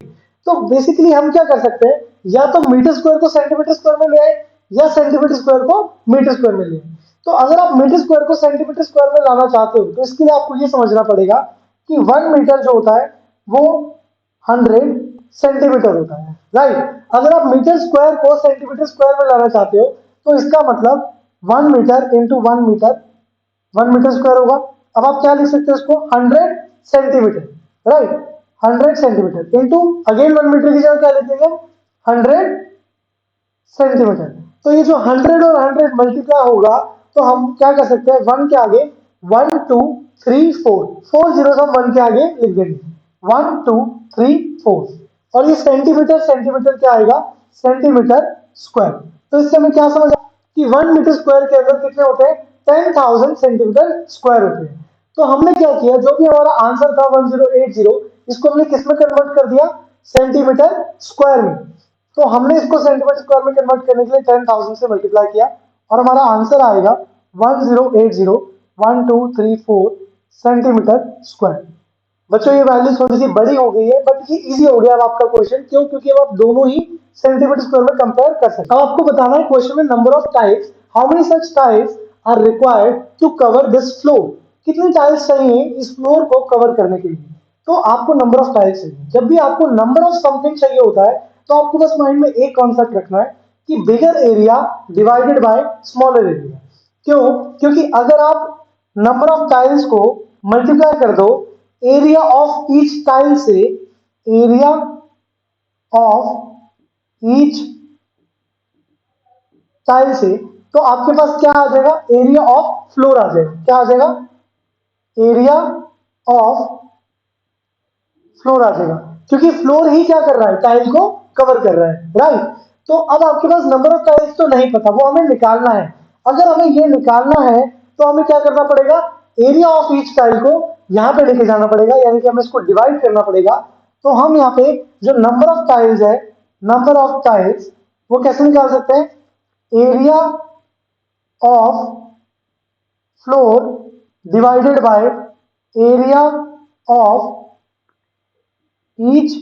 S1: तो बेसिकली हम क्या कर सकते हैं, या तो मीटर स्क्वायर को सेंटीमीटर स्क्वायर में ले आए, या सेंटीमीटर स्क्वायर को मीटर स्क्वायर में ले आए। तो अगर आप मीटर स्क्वायर को सेंटीमीटर स्क्वायर में लाना चाहते हो, तो इसके लिए आपको ये समझना पड़ेगा कि 1 मीटर जो होता है वो 100 सेंटीमीटर होता है, राइट। अगर आप मीटर स्क्वायर को सेंटीमीटर स्क्वायर में लाना चाहते हो, तो इसका मतलब 1 metre into 1 metre, 1 metre square होगा। अब आप क्या लिख सकते हैं उसको, 100 centimetre, right. 100 centimetre into again 1 metre की जगह क्या लिख देंगे, 100 सेंटीमीटर। तो ये जो 100 और 100 मल्टीप्लाई होगा, तो हम क्या कर सकते हैं, 1 के आगे 1 2 3 4, 4 जीरो हम 1 के आगे लिख देंगे, 1 2 3 4। और ये सेंटीमीटर, सेंटीमीटर क्या आएगा, सेंटीमीटर स्क्वायर। तो इससे हमें क्या समझ कि 1 मीटर स्क्वायर के अंदर कितने होते हैं, 10,000 सेंटीमीटर स्क्वायर होते हैं। तो हमने क्या किया, जो भी हमारा आंसर था 1080, इसको हमने किस में कन्वर्ट कर दिया, सेंटीमीटर स्क्वायर में। तो हमने इसको सेंटीमीटर स्क्वायर में कन्वर्ट करने के लिए 10,000 से मल्टीप्लाई किया, और हमारा आंसर आएगा 1080.1234 सेंटीमीटर स्क्वायर। बच्चों ये वैल्यू थोड़ी सी बड़ी हो गई है, बट ये इजी हो गया अब आपका क्वेश्चन, क्यों, क्योंकि अब आप दोनों ही सेंटीमीटर स्क्वायर में कंपेयर कर सकते हैं। अब आपको बताना है क्वेश्चन में number of tiles, how many such tiles are required to cover this floor. कितनी टाइल्स चाहिए इस फ्लोर को कवर करने के लिए। तो आपको नंबर ऑफ टाइल्स चाहिए। जब भी आपको नंबर ऑफ समथिंग चाहिए होता है, तो आपको बस माइंड में एक कॉन्सेप्ट रखना है कि bigger area divided by smaller area. क्यों, क्योंकि अगर आप नंबर ऑफ टाइल्स को मल्टीप्लाई कर दो एरिया ऑफ ईच टाइल से, एरिया ऑफ ईच टाइल से, तो आपके पास क्या आ जाएगा, एरिया ऑफ फ्लोर आ जाएगा। क्या आ जाएगा, एरिया ऑफ फ्लोर आ जाएगा, क्योंकि फ्लोर ही क्या कर रहा है, टाइल को कवर कर रहा है, राइट। तो अब आपके पास नंबर ऑफ टाइल्स तो नहीं पता, वो हमें निकालना है। अगर हमें ये निकालना है, तो हमें क्या करना पड़ेगा, एरिया ऑफ ईच टाइल को यहां पे लेके जाना पड़ेगा, यानी कि हमें इसको डिवाइड करना पड़ेगा। तो हम यहाँ पे जो नंबर ऑफ टाइल्स है, नंबर ऑफ टाइल्स वो कैसे निकाल सकते हैं, area of floor divided by area of each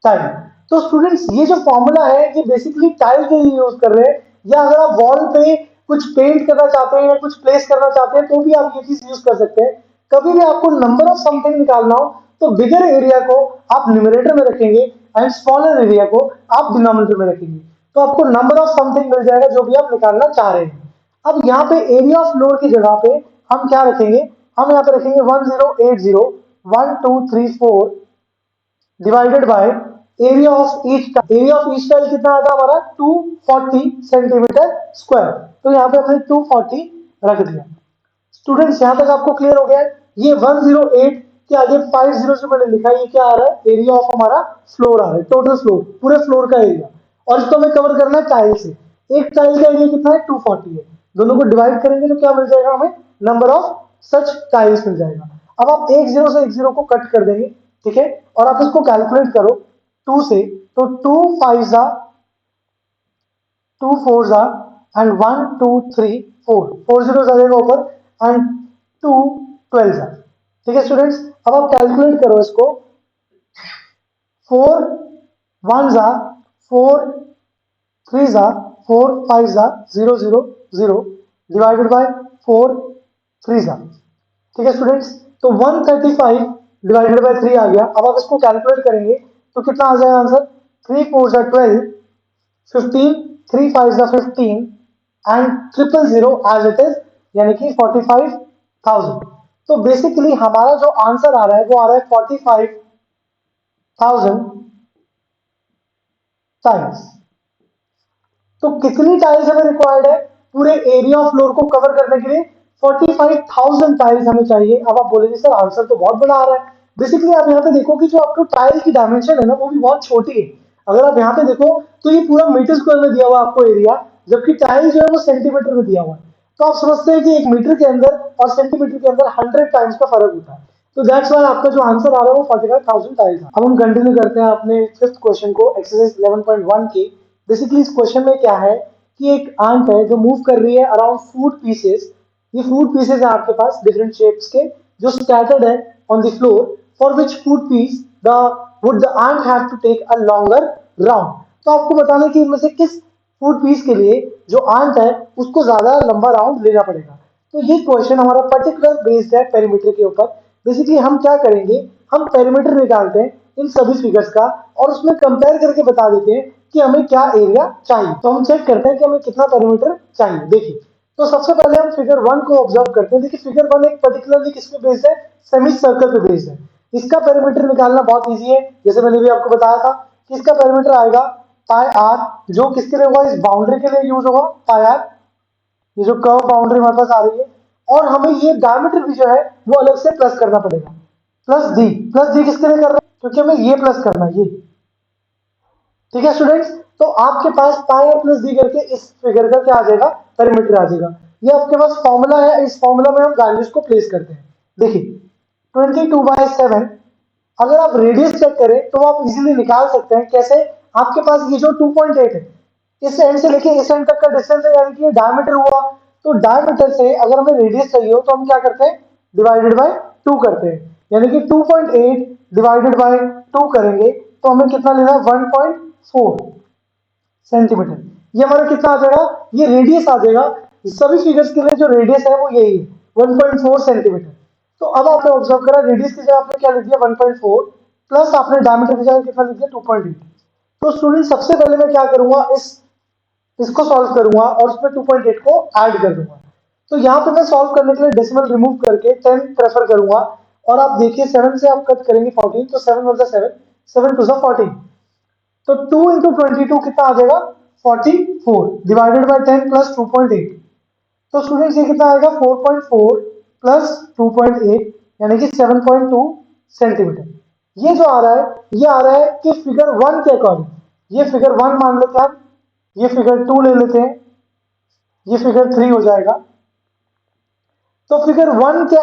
S1: tile. तो स्टूडेंट्स ये जो फॉर्मूला है ये बेसिकली टाइल के लिए यूज कर रहे हैं, या अगर आप वॉल पे कुछ पेंट करना चाहते हैं या कुछ प्लेस करना चाहते हैं, तो भी आप ये चीज यूज कर सकते हैं। कभी भी आपको नंबर ऑफ समथिंग निकालना हो, तो बिगर एरिया को आप न्यूमरेटर में रखेंगे एंड स्मॉलर एरिया को आप डिनोमिनेटर में रखेंगे, तो आपको नंबर ऑफ समथिंग मिल जाएगा जो भी आप निकालना चाह रहे हैं। अब यहाँ पे एरिया ऑफ फ्लोर की जगह पे हम क्या रखेंगे, हम यहाँ पे रखेंगे 1080 1234 divided by area of each tile. Area of each tile कितना आता हमारा 240 सेंटीमीटर स्क्वायर, तो यहाँ पे हमने 240 रख दिया। स्टूडेंट्स यहाँ तक आपको क्लियर हो गया है? ये 108 के आगे 50 जो मैंने लिखा है ये क्या आ रहा है, एरिया ऑफ हमारा फ्लोर आ रहा है, टोटल फ्लोर, पूरे फ्लोर का एरिया, और इसको हमें कवर करना है टाइल से। एक टाइल का एरिया कितना है 240 है, दोनों को डिवाइड करेंगे तो क्या मिल जाएगा हमें, नंबर ऑफ सच टाइल्स मिल जाएगा। अब आप एक जीरो से एक जीरो को कट कर देंगे, ठीक है, और आप इसको कैलकुलेट करो 2 से, तो 2 5 जा 2 4 जा एंड 1 2 3 4 4 जीरो आ जाएगा ऊपर एंड 2 12 जा, ठीक है स्टूडेंट्स। अब आप कैलकुलेट करो इसको, 4 1 जा 4 3 जा 4 5 जा 0 0 0 डिवाइडेड बाय 4 3 जा, ठीक है स्टूडेंट्स। तो 135 डिवाइडेड बाय 3 आ गया। अब आप इसको कैलकुलेट करेंगे तो कितना आ जाएगा आंसर, 3 4 जा 12 15 3 5 जा 15 एंड 000 एज इट इज, यानी कि 45,000। तो बेसिकली हमारा जो आंसर आ रहा है वो आ रहा है 45,000 टाइल्स। तो कितनी टाइल्स हमें रिक्वायर्ड है पूरे एरिया ऑफ फ्लोर को कवर करने के लिए, 45,000 टाइल्स हमें चाहिए। अब आप बोलेंगे सर आंसर तो बहुत बड़ा आ रहा है। बेसिकली आप यहाँ पे देखो कि जो आपको टाइल की डायमेंशन है ना वो भी बहुत छोटी है। अगर आप यहाँ पे देखो तो ये पूरा मीटर स्क्वायर में दिया हुआ आपको एरिया, जबकि टाइल जो है वो सेंटीमीटर में दिया हुआ है। तो आप समझते हैं कि एक मीटर के अंदर और सेंटीमीटर के अंदर 100 टाइम्स का फर्क होता है। तो दैट्स वाई आपका जो आंसर आ रहा है वो 45,000 टाइल्स है। अब हम कंटिन्यू करते हैं अपने फिफ्थ क्वेश्चन को, एक्सरसाइज 11.1 की। बेसिकली इस क्वेश्चन में क्या है कि एक आंट है जो मूव कर रही है अराउंड फूड पीसेस। ये फूड पीसेस है आपके पास डिफरेंट शेप्स के जो स्कैटर्ड है on the floor, for which food piece the would the ant have to take a longer round. तो आपको बताना कि इनमें से किस फूड पीस के लिए जो आंट है उसको ज्यादा लंबा राउंड लेना पड़ेगा। तो ये क्वेश्चन हमारा पर्टिकुलर बेस्ड है पेरीमीटर के ऊपर। बेसिकली हम क्या करेंगे, हम पेरीमीटर निकालते हैं इन सभी फिगर्स का और उसमें कंपेयर करके बता देते हैं कि हमें क्या एरिया चाहिए। तो हम चेक करते हैं कि हमें कितना पेरीमीटर चाहिए। देखिए, तो सबसे पहले हम फिगर 1 को ऑब्जर्व करते हैं। देखिए फिगर 1 एक पर्टिकुलरली किस पे बेस्ड है, सेमी सर्कल पे बेस्ड है। इसका पेरीमीटर निकालना बहुत इजी है, जैसे मैंने भी आपको बताया था कि इसका पेरीमीटर आएगा पाई आर, जो किसके लिए होगा, इस बाउंड्री के लिए यूज होगा पाई आर, ये जो कर्व बाउंड्री हमारे पास आ रही है। और हमें ये डायमीटर भी जो है वो अलग से प्लस करना पड़ेगा, प्लस डी किसके लिए कर रहे हैं, क्योंकि हमें ये प्लस करना है ये, ठीक है स्टूडेंट्स। तो आपके पास पाई आर प्लस डी करके इस फिगर का क्या आ जाएगा, पेरीमीटर आ जाएगा। ये आपके पास फॉर्मूला है, इस फॉर्मूला में हम वैल्यूज को प्लेस करते हैं। देखिए 22/7, अगर आप रेडियस चेक करें तो आप इजीली निकाल सकते हैं। कैसे, आपके पास ये जो 2.8 है इस एंड से लेके इस एंड तक का डिस्टेंस है, यानी कि ये डायमीटर हुआ। तो डायमीटर से अगर हमें रेडियस चाहिए हो तो हम क्या करते हैं, डिवाइडेड बाय 2 करते हैं, यानी कि 2.8 डिवाइडेड बाय 2 करेंगे तो हमें कितना लेना है, 1.4 सेंटीमीटर। ये हमारा कितना आ जाएगा, ये रेडियस आ जाएगा। सभी फिगर्स के लिए जो रेडियस है वो यही है 1.4 सेंटीमीटर। तो अब आपने ऑब्जर्व करा रेडियस की जगह आपने क्या लिख दिया 1.4 प्लस आपने डायमीटर की जगह कितना लिख दिया 2.8। तो स्टूडेंट सबसे पहले मैं क्या करूंगा, इसको सॉल्व करूंगा और उसमें 2.8 को ऐड कर दूंगा। तो यहाँ पे मैं सॉल्व करने के लिए डेसिमल रिमूव करके 10 प्रेफर करूंगा। और आप देखिए 7 से आप कट करेंगे 14, तो 7 1 7 7 2 14, तो 2 इंटू 22 कितना आ जाएगा 44 डिवाइडेड बाय 10 प्लस 2.8। तो स्टूडेंट्स ये कितना आएगा 4.4 प्लस 2.8 यानी कि 7.2 सेंटीमीटर। ये जो आ रहा है ये आ रहा है कि फिगर 1 के अकॉर्डिंग, ये फिगर 1 मान लेते हैं हम, ये फिगर 2 ले लेते हैं, ये फिगर 3 हो जाएगा। तो फिगर 1 के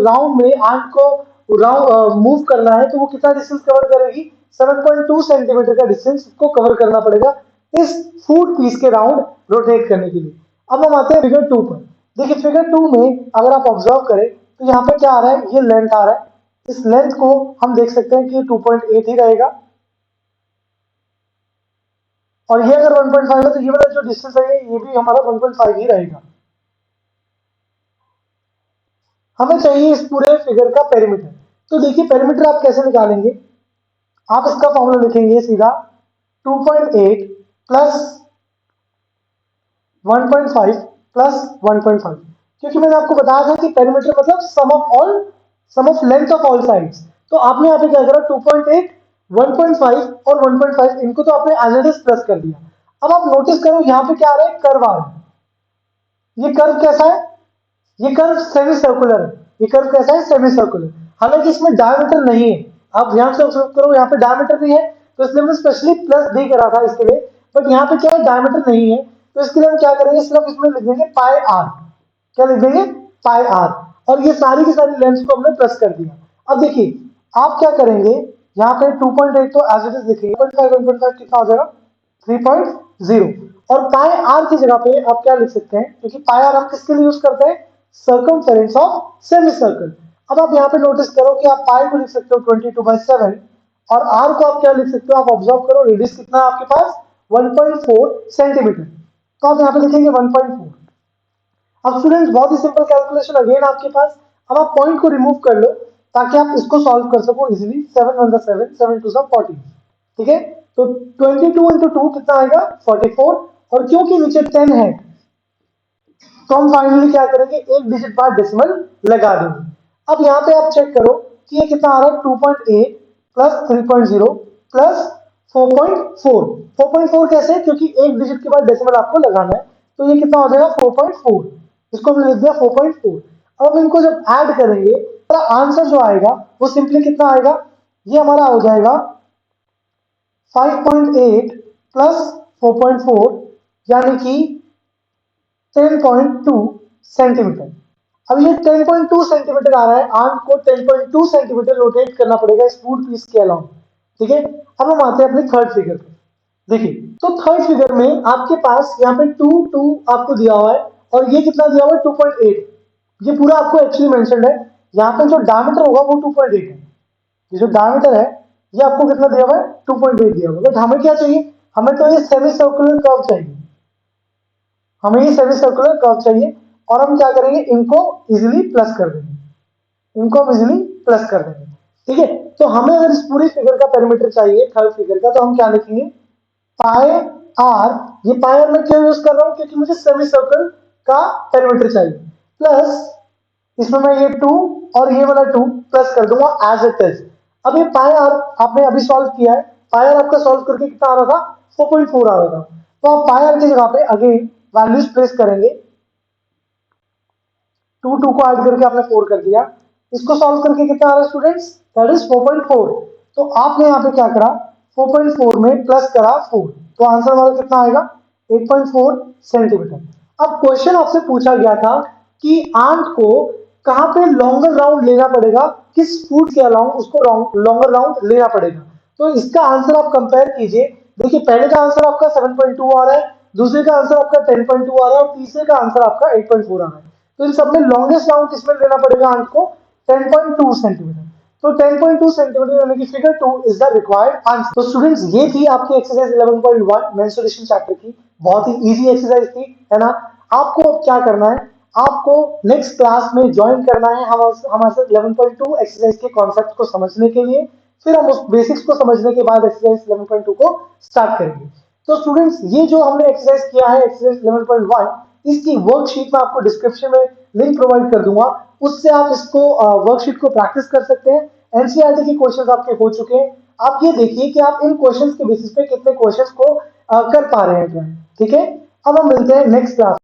S1: राउंड में आंट को राउंड मूव करना है तो वो कितना डिस्टेंस कवर करेगी, 7.2 सेंटीमीटर का डिस्टेंस को कवर करना पड़ेगा इस फूड पीस के राउंड रोटेट करने के लिए। अब हम आते हैं फिगर 2 पर। देखिए फिगर 2 में अगर आप ऑब्जर्व करें तो यहाँ पे क्या आ रहा है, ये लेंथ आ रहा है। इस लेंथ को हम देख सकते हैं कि 2.8 ही रहेगा, और ये अगर 1.5 है तो ये वाला जो डिस्टेंस है ये भी हमारा 1.5 ही रहेगा। हमें चाहिए इस पूरे फिगर का पेरीमीटर। तो देखिए पेरीमीटर आप कैसे निकालेंगे, आप इसका फॉर्मूला लिखेंगे सीधा 2.8 प्लस 1.5 प्लस 1.5, क्योंकि मैंने आपको बताया था कि पेरीमीटर मतलब sum of length of all sides. तो आपने यहाँ पे क्या करा, 2.8 1.5 और 1.5 इनको तो आपने एज इट इज प्लस कर दिया। अब आप नोटिस करो यहाँ पे क्या आ रहा है, कर्व आ रहा है। ये कर्व कैसा है, ये कर्व सेमी सर्कुलर है। ये कर्व कैसा है, सेमी सर्कुलर। हालांकि इसमें डायमीटर नहीं है, आप ध्यान से ऑब्जर्व करो, यहाँ पे डायमीटर भी है, तो इसलिए मैंने स्पेशली प्लस डी करा था इसके लिए। बट यहाँ पे क्या है, डायमीटर नहीं है, तो इसके लिए हम क्या करेंगे, सिर्फ इसमें लिख देंगे पाई आर। क्या लिख देंगे, पाई आर। और ये सारी की सारी लेंथ को हमने प्लस कर दिया। अब देखिए आप क्या करेंगे, यहाँ पे 2.8 तो एज इट इज लिखेंगे, 1.5 कितना हो जाएगा, 3.0। और पाई आर की जगह पे आप क्या लिख सकते हैं, क्योंकि पाई आर हम किसके लिए यूज करते हैं, सर्कमफेरेंस ऑफ सेमी सर्कल। अब आप यहाँ पे नोटिस करो कि आप पाई को लिख सकते हो 22/7, और आर को आप क्या लिख सकते हो, आप ऑब्जर्व करो रेडियस कितना है आपके पास, 1.4 सेंटीमीटर। तो आप यहाँ पे लिखेंगे 1.4। अब स्टूडेंट्स बहुत ही सिंपल कैलकुलेशन अगेन आपके पास। अब आप पॉइंट को रिमूव कर लो ताकि आप इसको सॉल्व कर सको इजीली। 7 1 7 7 2 14, ठीक है। तो 22 इंटू 2 कितना आएगा, 44। और क्योंकि नीचे 10 है तो हम फाइनली क्या करेंगे, एक डिजिट बाद डेसिमल लगा देंगे। अब यहाँ पे आप चेक करो कि ये कितना आ रहा है, 2.8 प्लस 3.0 प्लस 4.4। 4.4 कैसे, क्योंकि एक डिजिट के बाद डेसिमल आपको लगाना है, तो ये कितना हो जाएगा 4.4। इसको हमने लिख दिया 4.4। अब हम इनको जब ऐड करेंगे तो आंसर जो आएगा वो सिंपली कितना आएगा, ये हमारा हो जाएगा 5.8 प्लस 4.4 यानी कि 10.2 सेंटीमीटर। अब ये 10.2 सेंटीमीटर आ रहा है, आर्म को 10.2 सेंटीमीटर रोटेट करना पड़ेगा इस फूड पीस के अलाउंग, ठीक है। अब हम आते हैं अपने थर्ड फिगर पे। देखिए तो थर्ड फिगर में आपके पास यहाँ पे 2 2 आपको दिया हुआ है, और ये कितना दिया हुआ है, 2.8। ये पूरा आपको एक्चुअली मेंशन्ड है। यहाँ पे जो डायमीटर होगा वो 2.8 है। ये जो डायमीटर है ये आपको कितना दिया हुआ है, 2.8 दिया हुआ है। बट हमें क्या चाहिए, हमें तो ये सेमी सर्कुलर कर्व चाहिए, हमें ये सेमी सर्कुलर कर्व चाहिए। और हम क्या करेंगे, इनको इजीली प्लस कर देंगे, इनको हम इजीली प्लस कर देंगे, ठीक है। तो हमें अगर इस पूरी फिगर का पेरीमीटर चाहिए, थर्ड फिगर का, तो हम क्या लिखेंगे, पाई आर। ये पाई आर मैं क्यों यूज कर रहा हूं, क्योंकि मुझे सेमी सर्कल का पेरीमीटर चाहिए, प्लस इसमें मैं ये 2 और ये वाला 2 प्लस कर दूंगा एज इट इज। अब ये पाई आर आपने अभी सॉल्व किया है, पाई आर आपका सॉल्व करके कितना आ रहा था, 4.4 आ रहा था। तो आप पाई आर की जगह पे अगेन वैल्यूज प्लेस करेंगे, 2 2 को ऐड करके आपने 4 कर दिया। इसको सॉल्व करके कितना आ रहा है स्टूडेंट्स, दैट इज 4.4। तो आपने यहाँ पे क्या करा, 4.4 में प्लस करा 4, तो आंसर हमारा कितना आएगा, 8.4 सेंटीमीटर। अब क्वेश्चन आपसे पूछा गया था कि आंट को कहां पे लॉन्गर राउंड लेना पड़ेगा, किस फूड के अलाउंग उसको लॉन्गर राउंड लेना पड़ेगा। तो इसका आंसर आप कंपेयर कीजिए। देखिए पहले का आंसर आपका 7.2 आ रहा है, दूसरे का आंसर आपका 10.2 आ रहा है, और तीसरे का आंसर आपका 8.4 आ रहा है। तो इन सब में लॉन्गेस्ट राउंड किसमें लेना पड़ेगा आंट को, 10.2 सेंटीमीटर। तो 10.2 सेंटीमीटर यानी कि figure 2 is the required answer. तो स्टूडेंट्स ये थी आपकी एक्सरसाइज 11.1 मेंस्ट्रुएशन चैप्टर की, बहुत ही इजी एक्सरसाइज थी, है ना। आपको अब क्या करना है, आपको नेक्स्ट क्लास में ज्वाइन करना है हमारे साथ 11.2 एक्सरसाइज के कॉन्सेप्ट को समझने के लिए। फिर हम उस बेसिक्स को समझने के बाद एक्सरसाइज 11.2 को स्टार्ट करेंगे। तो स्टूडेंट्स ये जो हमने एक्सरसाइज किया है एक्सरसाइज 11.1, इसकी वर्कशीट में आपको डिस्क्रिप्शन में लिंक प्रोवाइड कर दूंगा, उससे आप इसको वर्कशीट को प्रैक्टिस कर सकते हैं। एनसीईआरटी के क्वेश्चंस आपके हो चुके हैं, आप ये देखिए कि आप इन क्वेश्चंस के बेसिस पे कितने क्वेश्चंस को कर पा रहे हैं, ठीक है। अब हम मिलते हैं नेक्स्ट क्लास।